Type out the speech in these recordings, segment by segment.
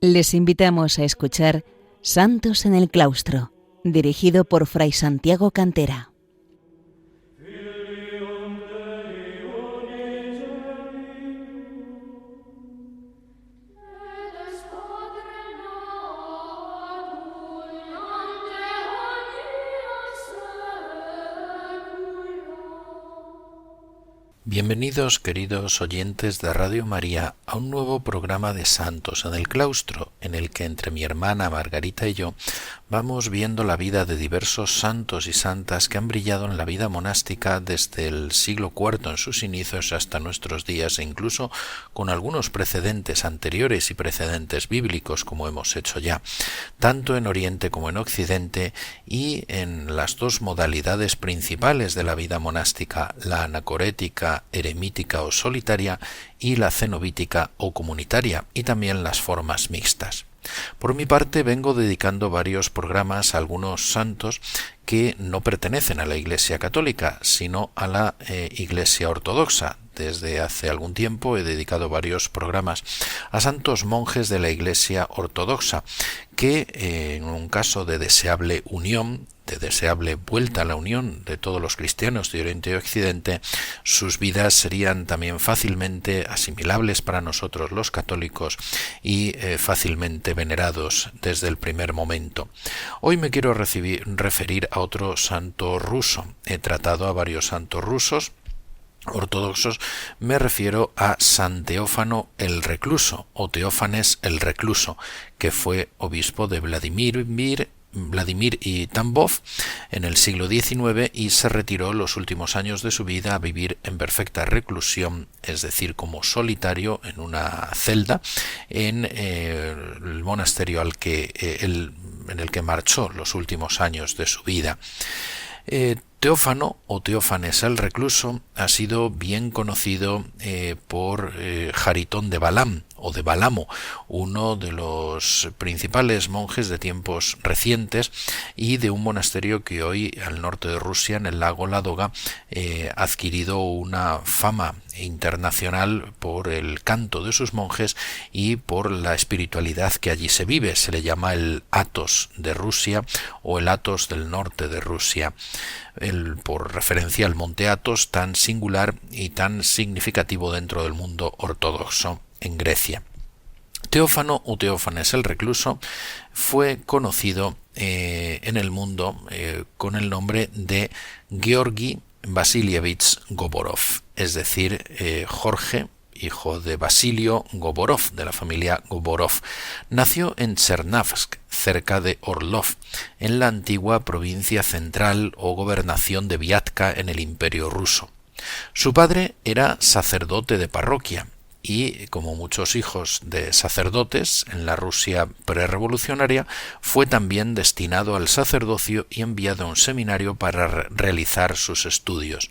Les invitamos a escuchar Santos en el Claustro, dirigido por Fray Santiago Cantera. Bienvenidos, queridos oyentes de Radio María, a un nuevo programa de Santos en el Claustro, en el que entre mi hermana Margarita y yo vamos viendo la vida de diversos santos y santas que han brillado en la vida monástica desde el siglo IV en sus inicios hasta nuestros días, e incluso con algunos precedentes anteriores y precedentes bíblicos, como hemos hecho ya, tanto en Oriente como en Occidente, y en las dos modalidades principales de la vida monástica, la anacorética, eremítica o solitaria, y la cenobítica o comunitaria, y también las formas mixtas. Por mi parte, vengo dedicando varios programas a algunos santos que no pertenecen a la Iglesia Católica, sino a la Iglesia Ortodoxa. Desde hace algún tiempo he dedicado varios programas a santos monjes de la Iglesia Ortodoxa, que en un caso de deseable unión, de deseable vuelta a la unión de todos los cristianos de Oriente y Occidente, sus vidas serían también fácilmente asimilables para nosotros los católicos y fácilmente venerados desde el primer momento. Hoy me quiero referir a otro santo ruso. He tratado a varios santos rusos ortodoxos. Me refiero a San Teófano el Recluso, o Teófanes el Recluso, que fue obispo de Vladimir y Tambov en el siglo XIX y se retiró los últimos años de su vida a vivir en perfecta reclusión, es decir, como solitario en una celda en el monasterio en el que marchó los últimos años de su vida. Teófano o Teófanes el Recluso ha sido bien conocido por Jaritón de Balam o de Balamo, uno de los principales monjes de tiempos recientes y de un monasterio que hoy al norte de Rusia, en el lago Ladoga, ha adquirido una fama internacional por el canto de sus monjes y por la espiritualidad que allí se vive. Se le llama el Athos de Rusia o el Athos del norte de Rusia, por referencia al monte Athos, tan singular y tan significativo dentro del mundo ortodoxo en Grecia. Teófano o Teófanes el Recluso fue conocido en el mundo con el nombre de Georgi Vasilievich Goborov, es decir, Jorge, hijo de Basilio Goborov, de la familia Goborov. Nació en Chernavsk, cerca de Orlov, en la antigua provincia central o gobernación de Viatka en el Imperio ruso. Su padre era sacerdote de parroquia y, como muchos hijos de sacerdotes en la Rusia prerrevolucionaria, fue también destinado al sacerdocio y enviado a un seminario para realizar sus estudios.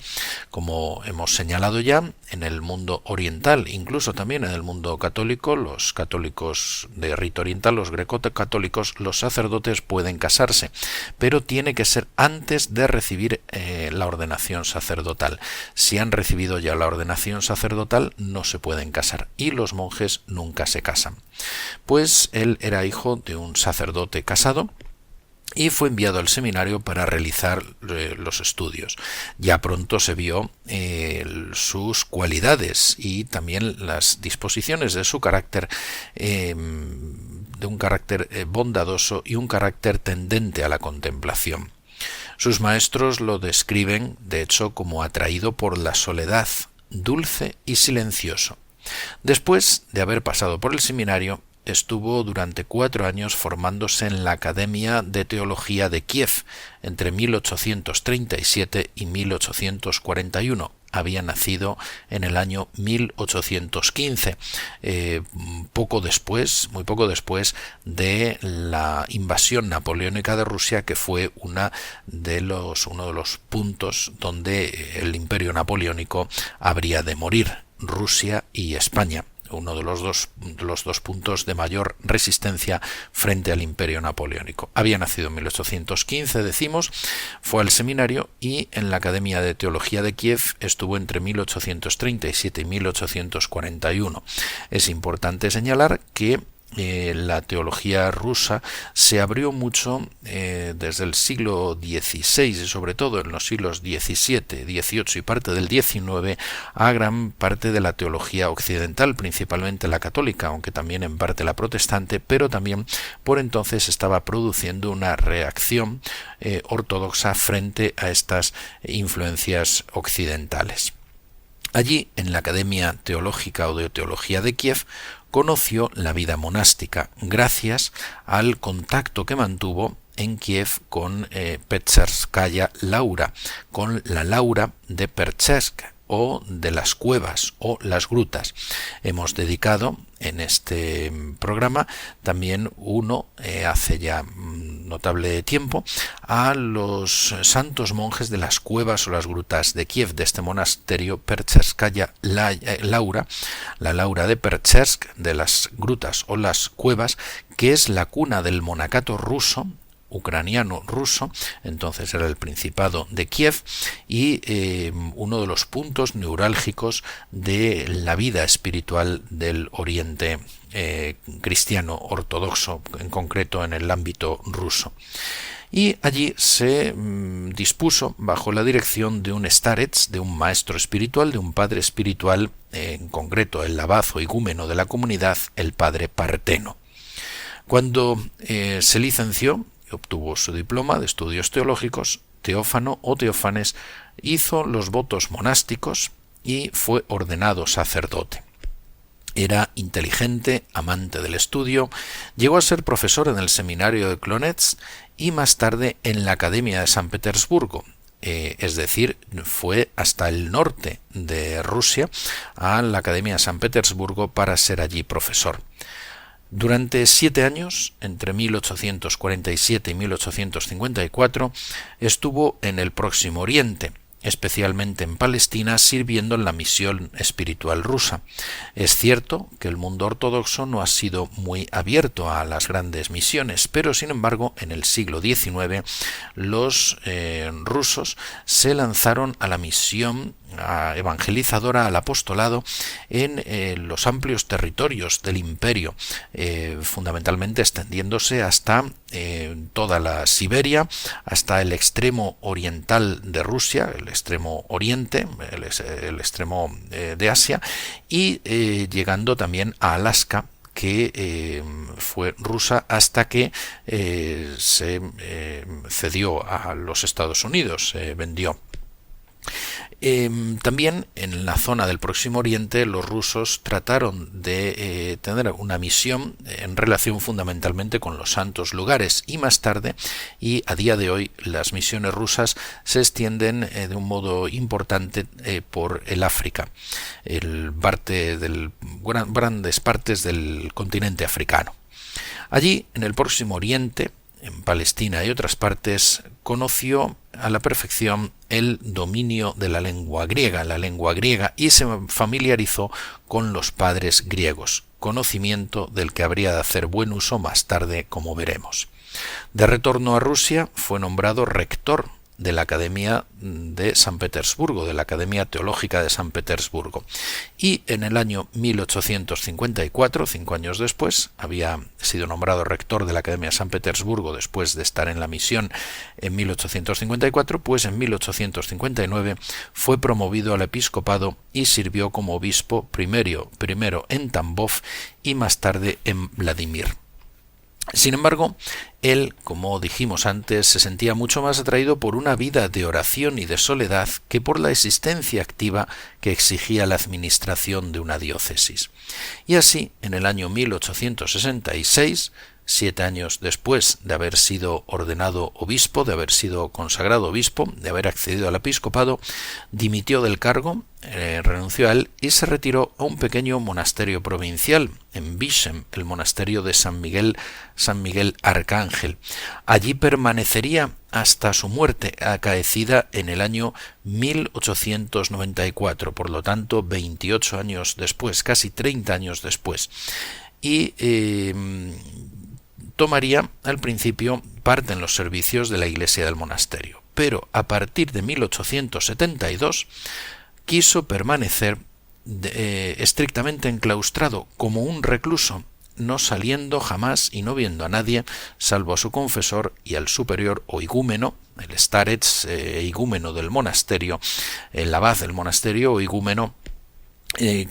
Como hemos señalado ya, en el mundo oriental, incluso también en el mundo católico, los católicos de rito oriental, los greco-católicos, los sacerdotes pueden casarse, pero tiene que ser antes de recibir la ordenación sacerdotal. Si han recibido ya la ordenación sacerdotal, no se pueden casar, y los monjes nunca se casan. Pues él era hijo de un sacerdote casado y fue enviado al seminario para realizar los estudios. Ya pronto se vio sus cualidades y también las disposiciones de su carácter, de un carácter bondadoso y un carácter tendente a la contemplación. Sus maestros lo describen, de hecho, como atraído por la soledad, dulce y silencioso. Después de haber pasado por el seminario, estuvo durante 4 años formándose en la Academia de Teología de Kiev entre 1837 y 1841. Había nacido en el año 1815, muy poco después de la invasión napoleónica de Rusia, que fue uno de los puntos donde el imperio napoleónico habría de morir. Rusia y España, uno de los dos puntos de mayor resistencia frente al imperio napoleónico. Había nacido en 1815, decimos, fue al seminario y en la Academia de Teología de Kiev estuvo entre 1837 y 1841. Es importante señalar que la teología rusa se abrió mucho desde el siglo XVI y sobre todo en los siglos XVII, XVIII y parte del XIX a gran parte de la teología occidental, principalmente la católica, aunque también en parte la protestante, pero también por entonces estaba produciendo una reacción ortodoxa frente a estas influencias occidentales. Allí, en la Academia Teológica o de Teología de Kiev, conoció la vida monástica gracias al contacto que mantuvo en Kiev con Petcherskaya Laura, con la Laura de Perchesk o de las cuevas o las grutas. Hemos dedicado en este programa también uno, hace ya notable tiempo, a los santos monjes de las cuevas o las grutas de Kiev, de este monasterio Percherskaya Laura, la Laura de Perchersk, de las grutas o las cuevas, que es la cuna del monacato ruso, ucraniano-ruso, entonces era el Principado de Kiev, y uno de los puntos neurálgicos de la vida espiritual del Oriente cristiano ortodoxo, en concreto en el ámbito ruso. Y allí se dispuso, bajo la dirección de un starets, de un maestro espiritual, de un padre espiritual, en concreto el abad o igúmeno de la comunidad, el padre Parteno. Cuando se licenció, obtuvo su diploma de estudios teológicos, Teófano o Teófanes hizo los votos monásticos y fue ordenado sacerdote. Era inteligente, amante del estudio, llegó a ser profesor en el seminario de Klonets y más tarde en la Academia de San Petersburgo, es decir, fue hasta el norte de Rusia, a la Academia de San Petersburgo, para ser allí profesor. Durante 7 años, entre 1847 y 1854, estuvo en el Próximo Oriente, especialmente en Palestina, sirviendo en la misión espiritual rusa. Es cierto que el mundo ortodoxo no ha sido muy abierto a las grandes misiones, pero sin embargo, en el siglo XIX, los rusos se lanzaron a la misión evangelizadora, al apostolado, en los amplios territorios del imperio, fundamentalmente extendiéndose hasta toda la Siberia, hasta el extremo oriental de Rusia, el extremo oriente, el extremo de Asia, y llegando también a Alaska, que fue rusa hasta que se cedió a los Estados Unidos, se vendió. También en la zona del Próximo Oriente los rusos trataron de tener una misión en relación fundamentalmente con los santos lugares, y más tarde y a día de hoy las misiones rusas se extienden de un modo importante por el África, grandes partes del continente africano. Allí, en el Próximo Oriente, en Palestina y otras partes, conoció a la perfección el dominio de la lengua griega, y se familiarizó con los padres griegos, conocimiento del que habría de hacer buen uso más tarde, como veremos. De retorno a Rusia, fue nombrado rector de la Academia de San Petersburgo, de la Academia Teológica de San Petersburgo. Y en el año 1854, 5 años después, había sido nombrado rector de la Academia de San Petersburgo después de estar en la misión en 1854, pues en 1859 fue promovido al episcopado y sirvió como obispo primero en Tambov y más tarde en Vladimir. Sin embargo, él, como dijimos antes, se sentía mucho más atraído por una vida de oración y de soledad que por la existencia activa que exigía la administración de una diócesis. Y así, en el año 1866, 7 años después de haber sido ordenado obispo, de haber sido consagrado obispo, de haber accedido al episcopado, dimitió del cargo, renunció a él y se retiró a un pequeño monasterio provincial en Vishem, el monasterio de San Miguel Arcángel. Allí permanecería hasta su muerte, acaecida en el año 1894, por lo tanto 28 años después, casi 30 años después. Y tomaría al principio parte en los servicios de la iglesia del monasterio, pero a partir de 1872 quiso permanecer estrictamente enclaustrado como un recluso no saliendo jamás y no viendo a nadie, salvo a su confesor y al superior o igúmeno, el starets, igúmeno del monasterio, el abad del monasterio o igúmeno,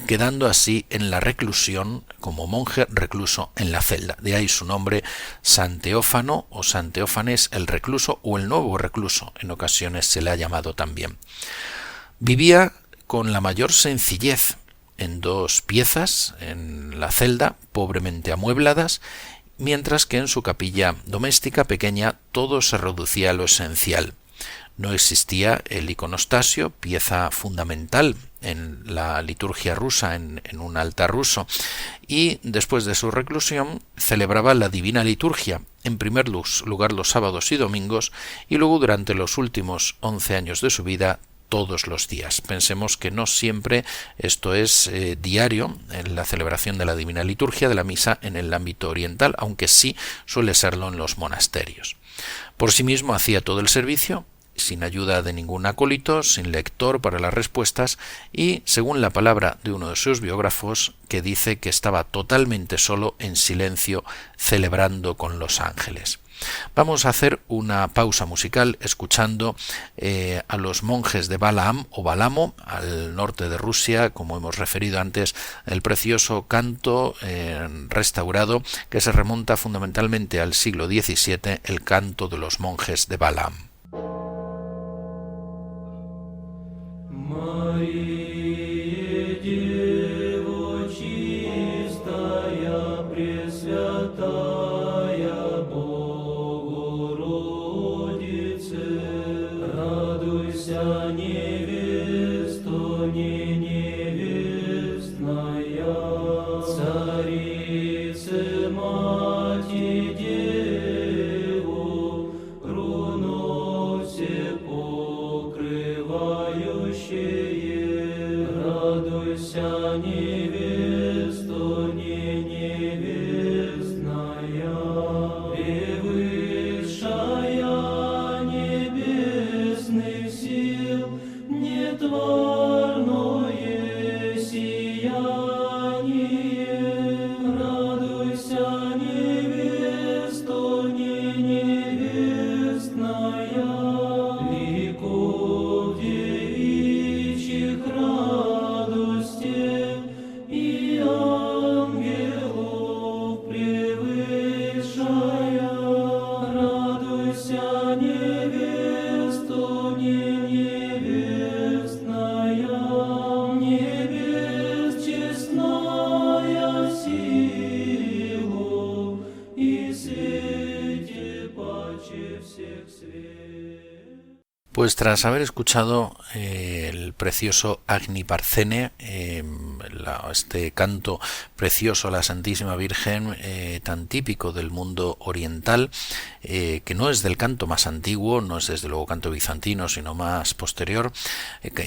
quedando así en la reclusión como monje recluso en la celda. De ahí su nombre, San Teófano o San Teófanes el recluso o el nuevo recluso, en ocasiones se le ha llamado también. Vivía con la mayor sencillez en 2 piezas en la celda, pobremente amuebladas, mientras que en su capilla doméstica pequeña todo se reducía a lo esencial. No existía el iconostasio, pieza fundamental en la liturgia rusa, en un altar ruso, y después de su reclusión celebraba la Divina Liturgia, en primer lugar los sábados y domingos, y luego durante los últimos 11 años de su vida todos los días. Pensemos que no siempre esto es diario, en la celebración de la Divina Liturgia, de la misa en el ámbito oriental, aunque sí suele serlo en los monasterios. Por sí mismo hacía todo el servicio, sin ayuda de ningún acólito, sin lector para las respuestas y, según la palabra de uno de sus biógrafos, que dice que estaba totalmente solo en silencio celebrando con los ángeles. Vamos a hacer una pausa musical escuchando a los monjes de Balaam o Balamo, al norte de Rusia, como hemos referido antes, el precioso canto restaurado que se remonta fundamentalmente al siglo XVII, el canto de los monjes de Balaam. Pues tras haber escuchado el precioso Agni Parthene, este canto precioso a la Santísima Virgen, tan típico del mundo oriental, que no es del canto más antiguo, no es desde luego canto bizantino, sino más posterior,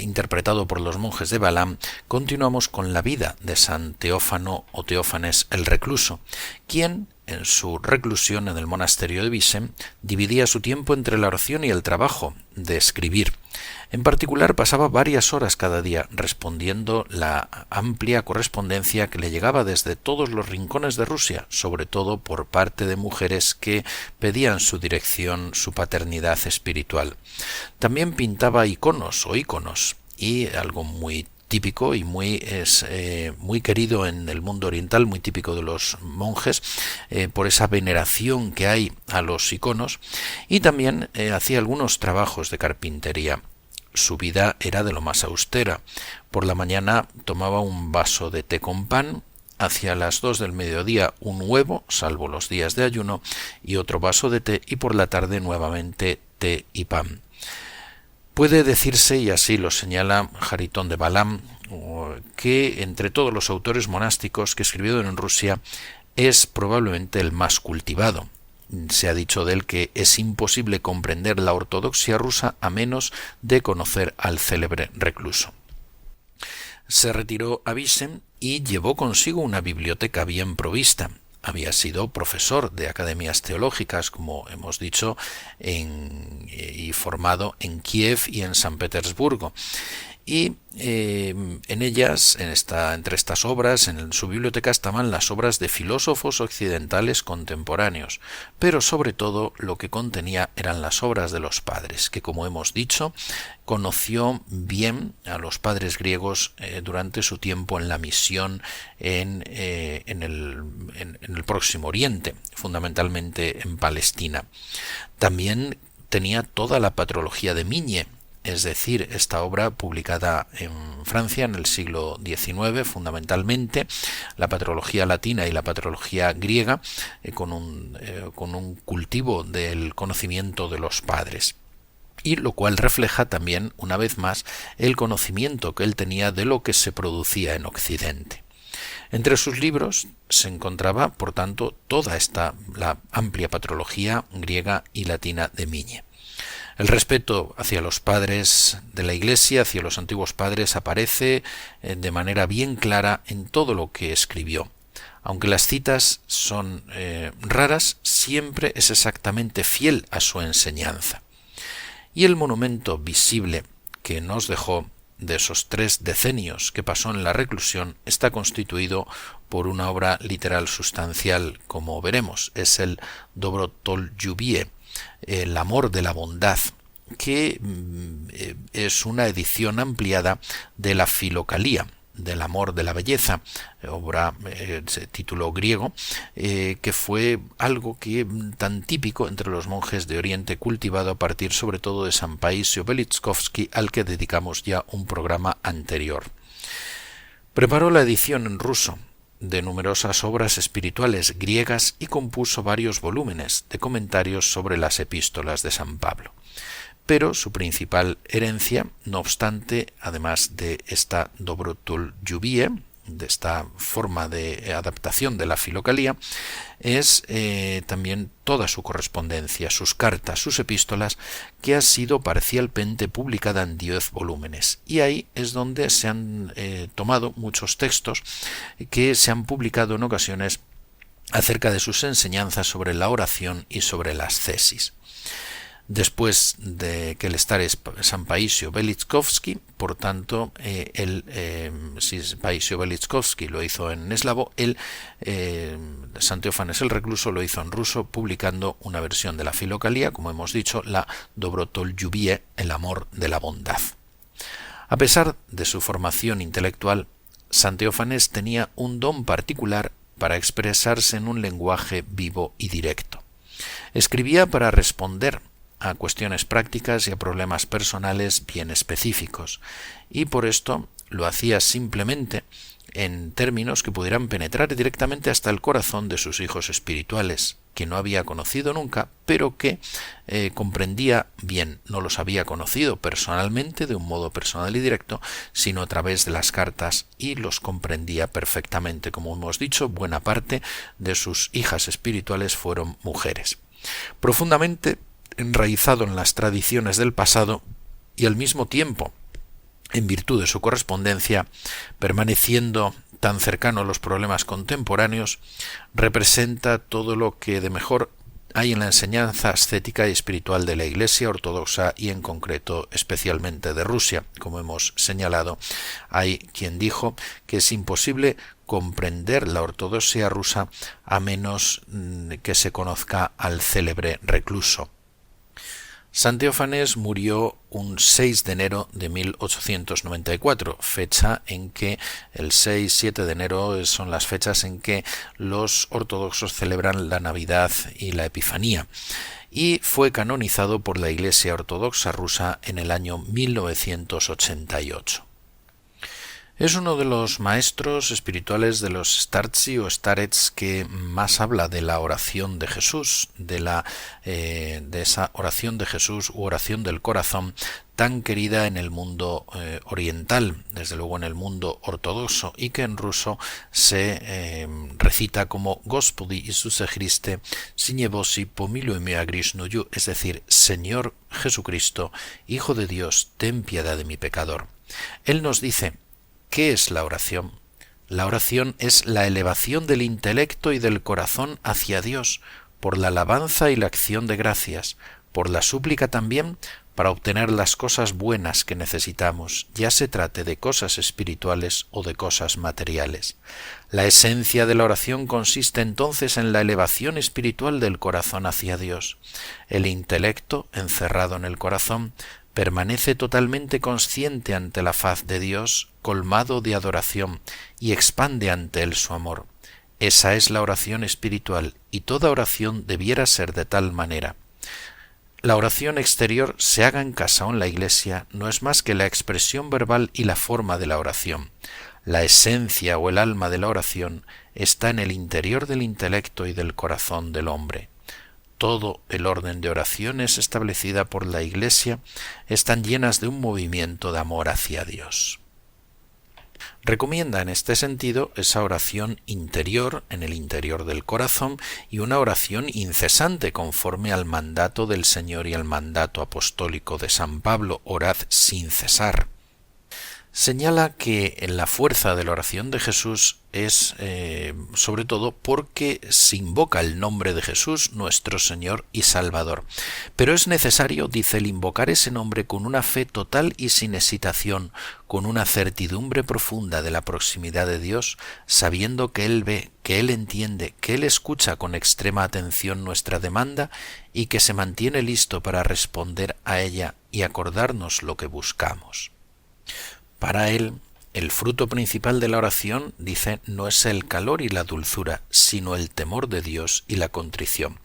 interpretado por los monjes de Balaam, continuamos con la vida de San Teófano o Teófanes el recluso, quien en su reclusión en el monasterio de Visem dividía su tiempo entre la oración y el trabajo de escribir. En particular pasaba varias horas cada día respondiendo la amplia correspondencia que le llegaba desde todos los rincones de Rusia, sobre todo por parte de mujeres que pedían su dirección, su paternidad espiritual. También pintaba iconos o íconos, y algo muy típico y muy querido en el mundo oriental, muy típico de los monjes, por esa veneración que hay a los iconos, y también hacía algunos trabajos de carpintería. Su vida era de lo más austera. Por la mañana tomaba un vaso de té con pan, hacia las 2 del mediodía un huevo, salvo los días de ayuno, y otro vaso de té, y por la tarde nuevamente té y pan. Puede decirse, y así lo señala Jaritón de Balaam, que entre todos los autores monásticos que escribieron en Rusia es probablemente el más cultivado. Se ha dicho de él que es imposible comprender la ortodoxia rusa a menos de conocer al célebre recluso. Se retiró a Visem y llevó consigo una biblioteca bien provista. había sido profesor de academias teológicas, como hemos dicho, y formado en Kiev y en San Petersburgo. Y en ellas, entre estas obras, en su biblioteca estaban las obras de filósofos occidentales contemporáneos, pero sobre todo lo que contenía eran las obras de los padres, que, como hemos dicho, conoció bien a los padres griegos durante su tiempo en la misión en el Próximo Oriente, fundamentalmente en Palestina. También tenía toda la patrología de Migne, es decir, esta obra publicada en Francia en el siglo XIX, fundamentalmente, la patrología latina y la patrología griega, con un cultivo del conocimiento de los padres. Y lo cual refleja también, una vez más, el conocimiento que él tenía de lo que se producía en Occidente. Entre sus libros se encontraba, por tanto, la amplia patrología griega y latina de Migne. El respeto hacia los padres de la Iglesia, hacia los antiguos padres, aparece de manera bien clara en todo lo que escribió. Aunque las citas son raras, siempre es exactamente fiel a su enseñanza. Y el monumento visible que nos dejó de esos 3 decenios que pasó en la reclusión está constituido por una obra literal sustancial, como veremos, es el Dobrotoljubiye, el amor de la bondad, que es una edición ampliada de la Filocalía, del amor de la belleza, obra, título griego, que fue algo tan típico entre los monjes de Oriente, cultivado a partir sobre todo de San Paísio Veličkovský, al que dedicamos ya un programa anterior. Preparó la edición en ruso de numerosas obras espirituales griegas y compuso varios volúmenes de comentarios sobre las epístolas de San Pablo. Pero su principal herencia, no obstante, además de esta Dobrotoljubiye, de esta forma de adaptación de la Filocalía, es también toda su correspondencia, sus cartas, sus epístolas, que ha sido parcialmente publicada en 10 volúmenes. Y ahí es donde se han tomado muchos textos que se han publicado en ocasiones acerca de sus enseñanzas sobre la oración y sobre las cesis. Después de que el Stares San Paísio Veličkovský, por tanto, si Paísio Veličkovský lo hizo en eslavo, San Teófanes el Recluso lo hizo en ruso, publicando una versión de la Filocalía, como hemos dicho, la Dobrotoljubiye, el amor de la bondad. A pesar de su formación intelectual, San Teófanes tenía un don particular para expresarse en un lenguaje vivo y directo. Escribía para responder a cuestiones prácticas y a problemas personales bien específicos, y por esto lo hacía simplemente en términos que pudieran penetrar directamente hasta el corazón de sus hijos espirituales, que no había conocido nunca, pero que comprendía bien. No los había conocido personalmente, de un modo personal y directo, sino a través de las cartas, y los comprendía perfectamente. Como hemos dicho, buena parte de sus hijas espirituales fueron mujeres. Profundamente enraizado en las tradiciones del pasado y al mismo tiempo, en virtud de su correspondencia, permaneciendo tan cercano a los problemas contemporáneos, representa todo lo que de mejor hay en la enseñanza ascética y espiritual de la Iglesia ortodoxa y en concreto especialmente de Rusia. Como hemos señalado, hay quien dijo que es imposible comprender la ortodoxia rusa a menos que se conozca al célebre recluso. San Teófanes murió un 6 de enero de 1894, fecha en que el 6-7 de enero son las fechas en que los ortodoxos celebran la Navidad y la Epifanía, y fue canonizado por la Iglesia Ortodoxa rusa en el año 1988. Es uno de los maestros espirituales de los startzi o starets que más habla de la oración de Jesús, de esa oración de Jesús u oración del corazón tan querida en el mundo oriental, desde luego en el mundo ortodoxo, y que en ruso se recita como Gospodi Isuse Christe, Siñebosi Pomilujme a Grishnuyu, es decir, Señor Jesucristo, Hijo de Dios, ten piedad de mi pecador. Él nos dice: ¿qué es la oración? La oración es la elevación del intelecto y del corazón hacia Dios, por la alabanza y la acción de gracias, por la súplica también, para obtener las cosas buenas que necesitamos, ya se trate de cosas espirituales o de cosas materiales. La esencia de la oración consiste entonces en la elevación espiritual del corazón hacia Dios. El intelecto, encerrado en el corazón, permanece totalmente consciente ante la faz de Dios, colmado de adoración, y expande ante él su amor. Esa es la oración espiritual, y toda oración debiera ser de tal manera. La oración exterior, se haga en casa o en la iglesia, no es más que la expresión verbal y la forma de la oración. La esencia o el alma de la oración está en el interior del intelecto y del corazón del hombre. Todo el orden de oraciones establecida por la Iglesia están llenas de un movimiento de amor hacia Dios. Recomienda en este sentido esa oración interior, en el interior del corazón, y una oración incesante conforme al mandato del Señor y al mandato apostólico de San Pablo, orad sin cesar. Señala que en la fuerza de la oración de Jesús es sobre todo porque se invoca el nombre de Jesús, nuestro Señor y Salvador. Pero es necesario, dice, el invocar ese nombre con una fe total y sin hesitación, con una certidumbre profunda de la proximidad de Dios, sabiendo que Él ve, que Él entiende, que Él escucha con extrema atención nuestra demanda y que se mantiene listo para responder a ella y acordarnos lo que buscamos. Para él, el fruto principal de la oración, dice, no es el calor y la dulzura, sino el temor de Dios y la contrición.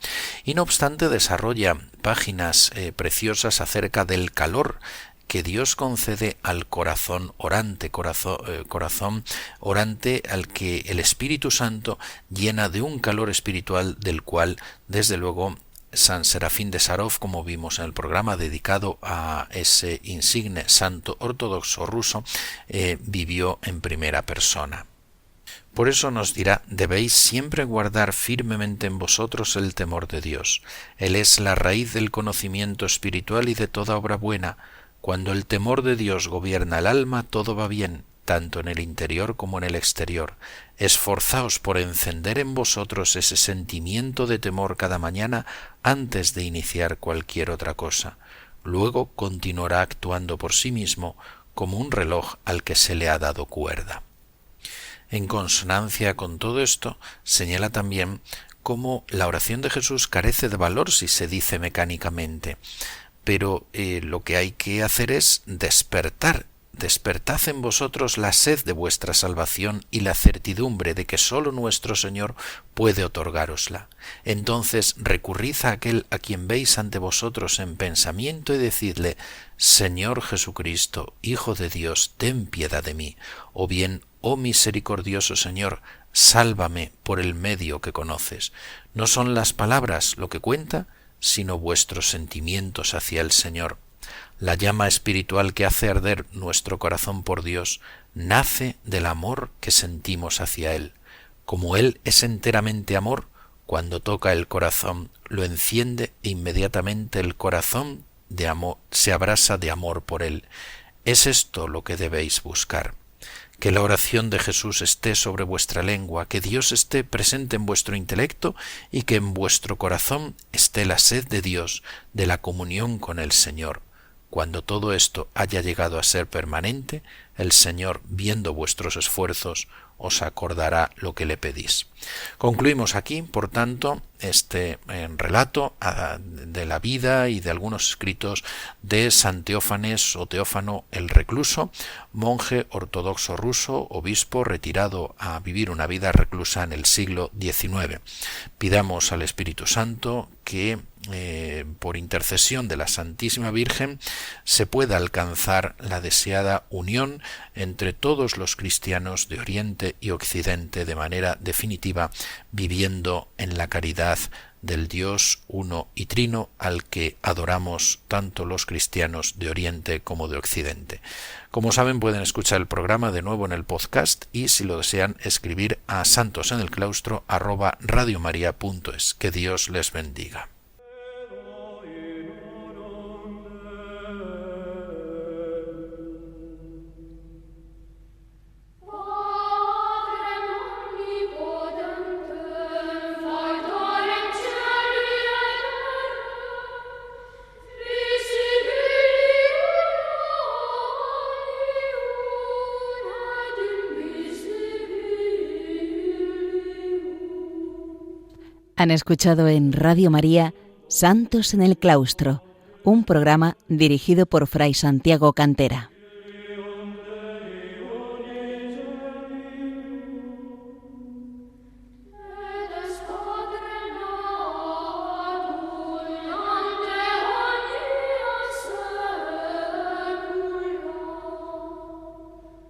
Y no obstante desarrolla páginas preciosas acerca del calor que Dios concede al corazón orante, corazón orante al que el Espíritu Santo llena de un calor espiritual del cual, desde luego, San Serafín de Sarov, como vimos en el programa dedicado a ese insigne santo ortodoxo ruso, vivió en primera persona. Por eso nos dirá, debéis siempre guardar firmemente en vosotros el temor de Dios. Él es la raíz del conocimiento espiritual y de toda obra buena. Cuando el temor de Dios gobierna el alma, todo va bien, tanto en el interior como en el exterior. Esforzaos por encender en vosotros ese sentimiento de temor cada mañana antes de iniciar cualquier otra cosa. Luego continuará actuando por sí mismo como un reloj al que se le ha dado cuerda. En consonancia con todo esto, señala también cómo la oración de Jesús carece de valor si se dice mecánicamente, pero lo que hay que hacer es despertad en vosotros la sed de vuestra salvación y la certidumbre de que sólo nuestro Señor puede otorgárosla. Entonces recurrid a aquel a quien veis ante vosotros en pensamiento y decidle, Señor Jesucristo, Hijo de Dios, ten piedad de mí, o bien, oh misericordioso Señor, sálvame por el medio que conoces. No son las palabras lo que cuenta, sino vuestros sentimientos hacia el Señor. La llama espiritual que hace arder nuestro corazón por Dios nace del amor que sentimos hacia Él. Como Él es enteramente amor, cuando toca el corazón, lo enciende e inmediatamente el corazón de amor se abrasa de amor por Él. Es esto lo que debéis buscar. Que la oración de Jesús esté sobre vuestra lengua, que Dios esté presente en vuestro intelecto y que en vuestro corazón esté la sed de Dios, de la comunión con el Señor. Cuando todo esto haya llegado a ser permanente, el Señor, viendo vuestros esfuerzos, os acordará lo que le pedís. Concluimos aquí, por tanto, este relato de la vida y de algunos escritos de San Teófanes o Teófano el Recluso, monje ortodoxo ruso, obispo retirado a vivir una vida reclusa en el siglo XIX. Pidamos al Espíritu Santo que por intercesión de la Santísima Virgen se pueda alcanzar la deseada unión entre todos los cristianos de Oriente y Occidente de manera definitiva, viviendo en la caridad del Dios uno y trino al que adoramos tanto los cristianos de Oriente como de Occidente. Como saben, pueden escuchar el programa de nuevo en el podcast y, si lo desean, escribir a santosenelclaustro@radiomaria.es. Que Dios les bendiga. Han escuchado en Radio María Santos en el Claustro, un programa dirigido por Fray Santiago Cantera.